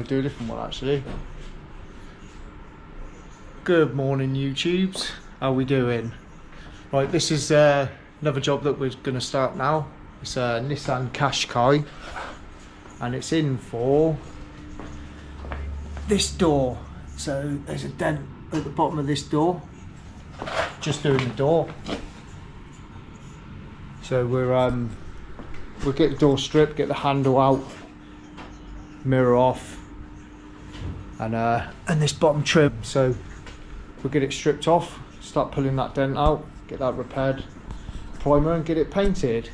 do a different one actually. Good morning YouTubes, how we doing? Right, this is another job that we're going to start now. It's a Nissan Qashqai and it's in for this door. So there's a dent at the bottom of this door, just doing the door. So we'll get the door stripped, get the handle out, mirror off, and this bottom trim. So we'll get it stripped off, start pulling that dent out, get that repaired, primer, and get it painted.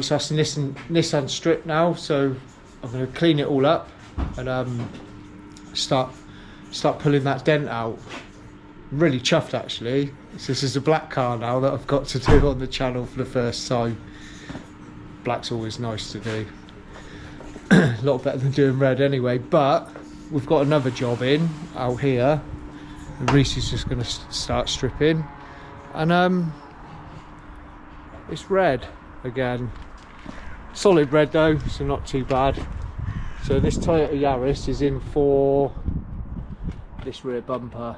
So that's the Nissan strip now, so I'm going to clean it all up and start pulling that dent out. I'm really chuffed actually. This is a black car now that I've got to do on the channel for the first time. Black's always nice to do. A lot better than doing red anyway, but we've got another job in out here. And Reese is just going to start stripping, and it's red again. Solid red though, so not too bad. So this Toyota Yaris is in for this rear bumper.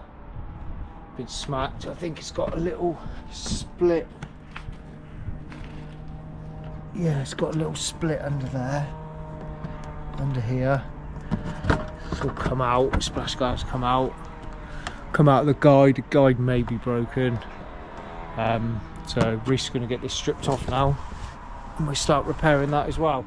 Been smacked. I think it's got a little split. Yeah, it's got a little split under there, under here. It's all come out. Splash guards come out of the guide. The guide may be broken. So Reese is going to get this stripped off now, and we start repairing that as well.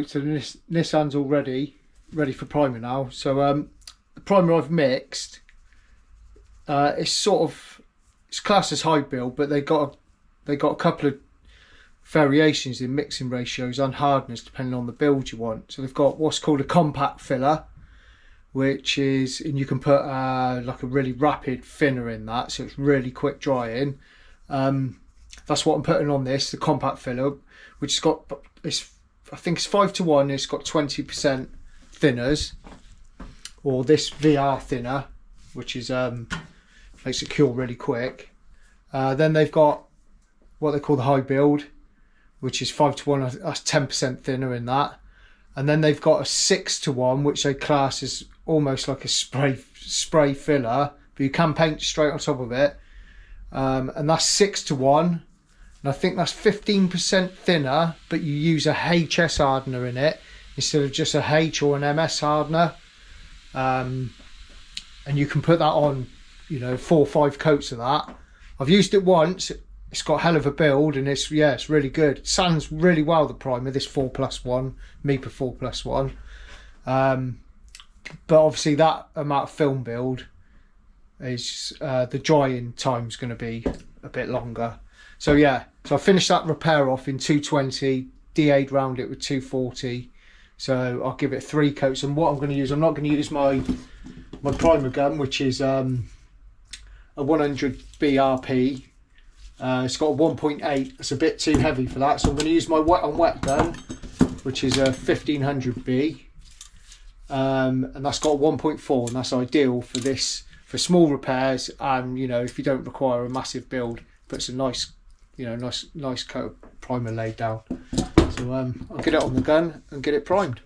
so the Nissan's all ready for primer now. So the primer I've mixed, it's classed as high build, but they got a couple of variations in mixing ratios and hardness depending on the build you want. So they've got what's called a compact filler, which is, and you can put like a really rapid thinner in that, so it's really quick drying. That's what I'm putting on this, the compact filler, which has got, I think it's 5:1. It's got 20% thinners, or this VR thinner, which is makes it cure really quick. Then they've got what they call the high build, which is 5:1. That's 10% thinner in that. And then they've got a 6:1, which they class as almost like a spray filler, but you can paint straight on top of it. And that's 6:1. And I think that's 15% thinner, but you use a HS hardener in it instead of just a H or an MS hardener. And you can put that on, 4 or 5 coats of that. I've used it once. It's got a hell of a build, and it's really good. It sands really well, the primer, this 4+1, Mipa 4+1. But obviously that amount of film build is, the drying time's going to be a bit longer. So so I finished that repair off in 220, DA'd round it with 240. So I'll give it 3 coats. And what I'm going to use, I'm not going to use my primer gun, which is a 100 BRP. It's got a 1.8. It's a bit too heavy for that, so I'm going to use my wet on wet gun, which is a 1500B, and that's got 1.4, and that's ideal for this, for small repairs, and if you don't require a massive build, puts a nice nice coat of primer laid down. So I'll get it on the gun and get it primed.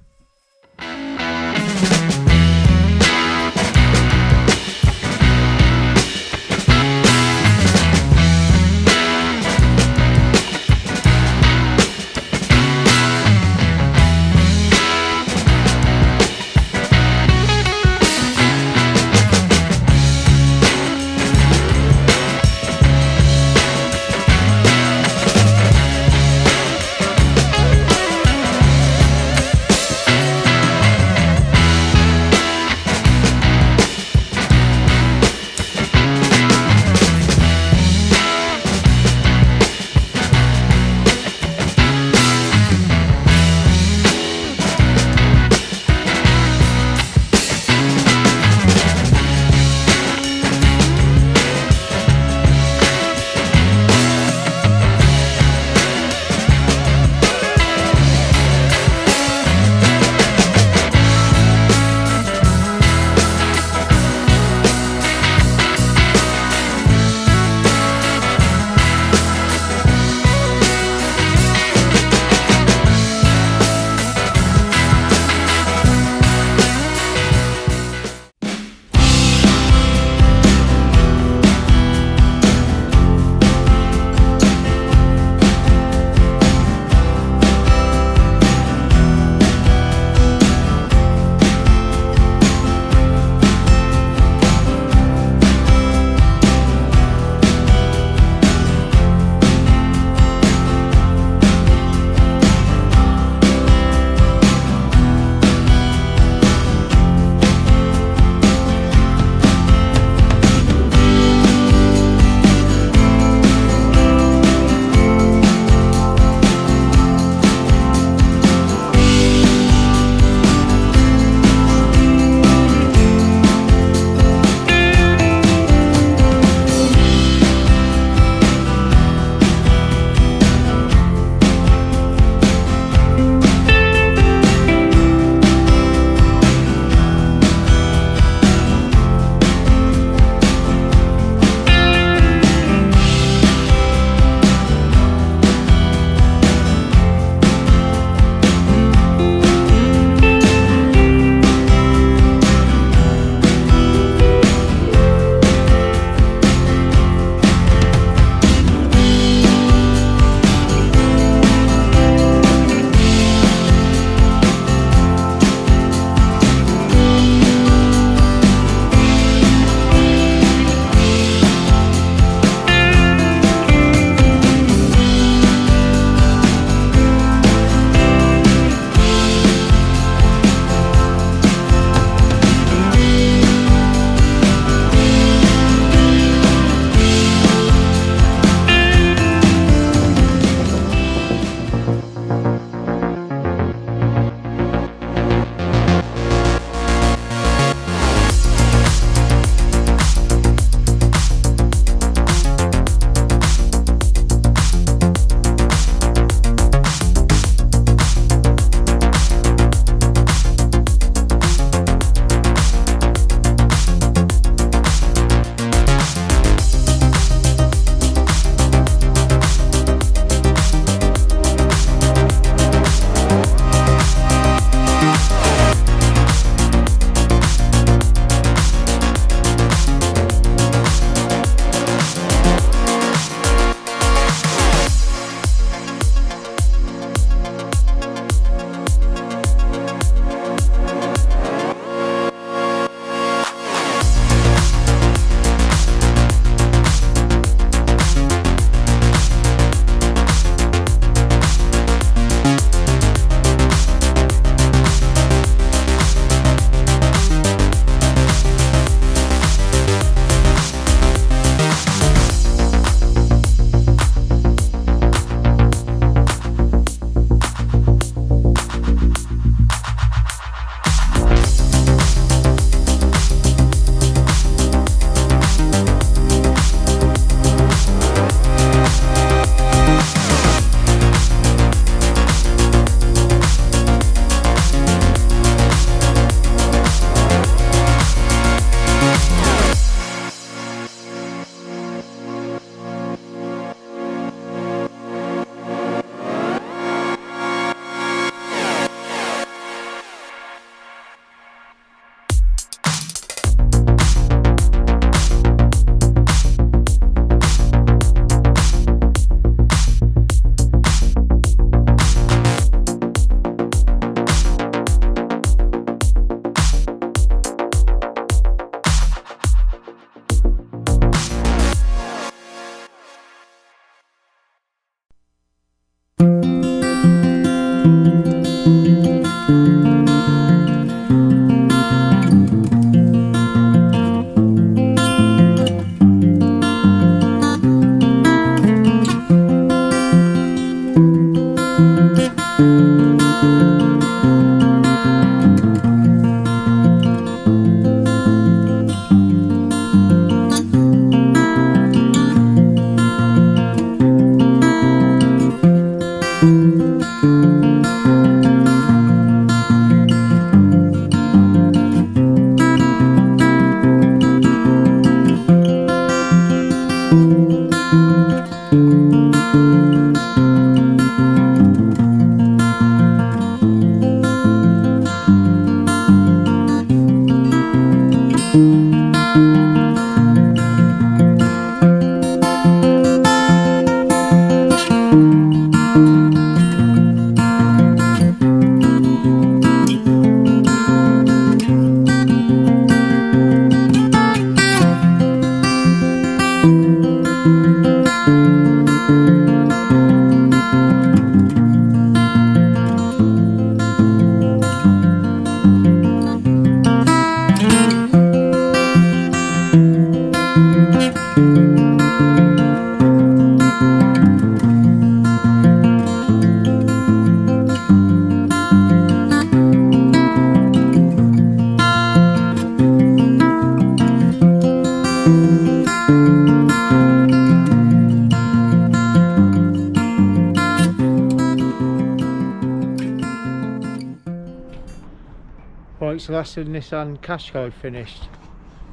Right, so that's the Nissan Qashqai finished.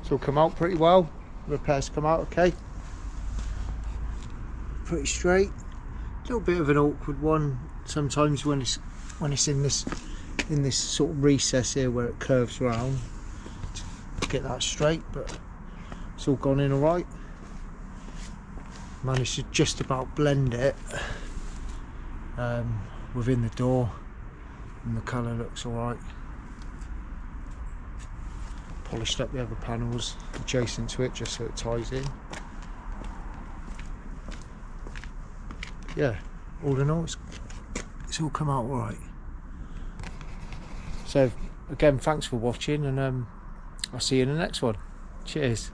It's all come out pretty well. Repairs come out okay. Pretty straight. A little bit of an awkward one sometimes when it's in this sort of recess here where it curves round to get that straight, but it's all gone in alright. Managed to just about blend it within the door, and the colour looks alright. Polished up the other panels adjacent to it just so it ties in. Yeah, all in all it's all come out alright. So again, thanks for watching, and I'll see you in the next one. Cheers.